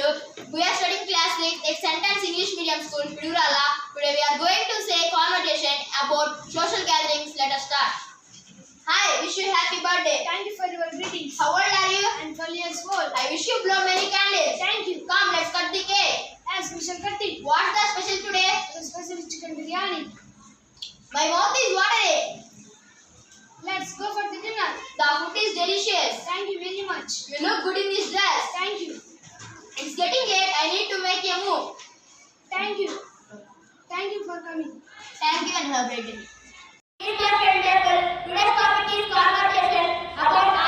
We are studying class 6 at Sentence English Medium School, Pidurala. Today we are going to say conversation about social gatherings. Let us start. Hi, wish you happy birthday. Thank you for your greetings. How old are you? I'm 12 years old. I wish you blow many candles. Thank you. Come, let's cut the cake. As we shall cut it. What's the special today? The special chicken biryani. My mouth is watering. Let's go for the dinner. The food is delicious. Thank you very much. You look good in this dress. Thank you. It's getting late. I need to make a move. Thank you. Thank you for coming. Thank you and have a great day. Today's topic is conversation about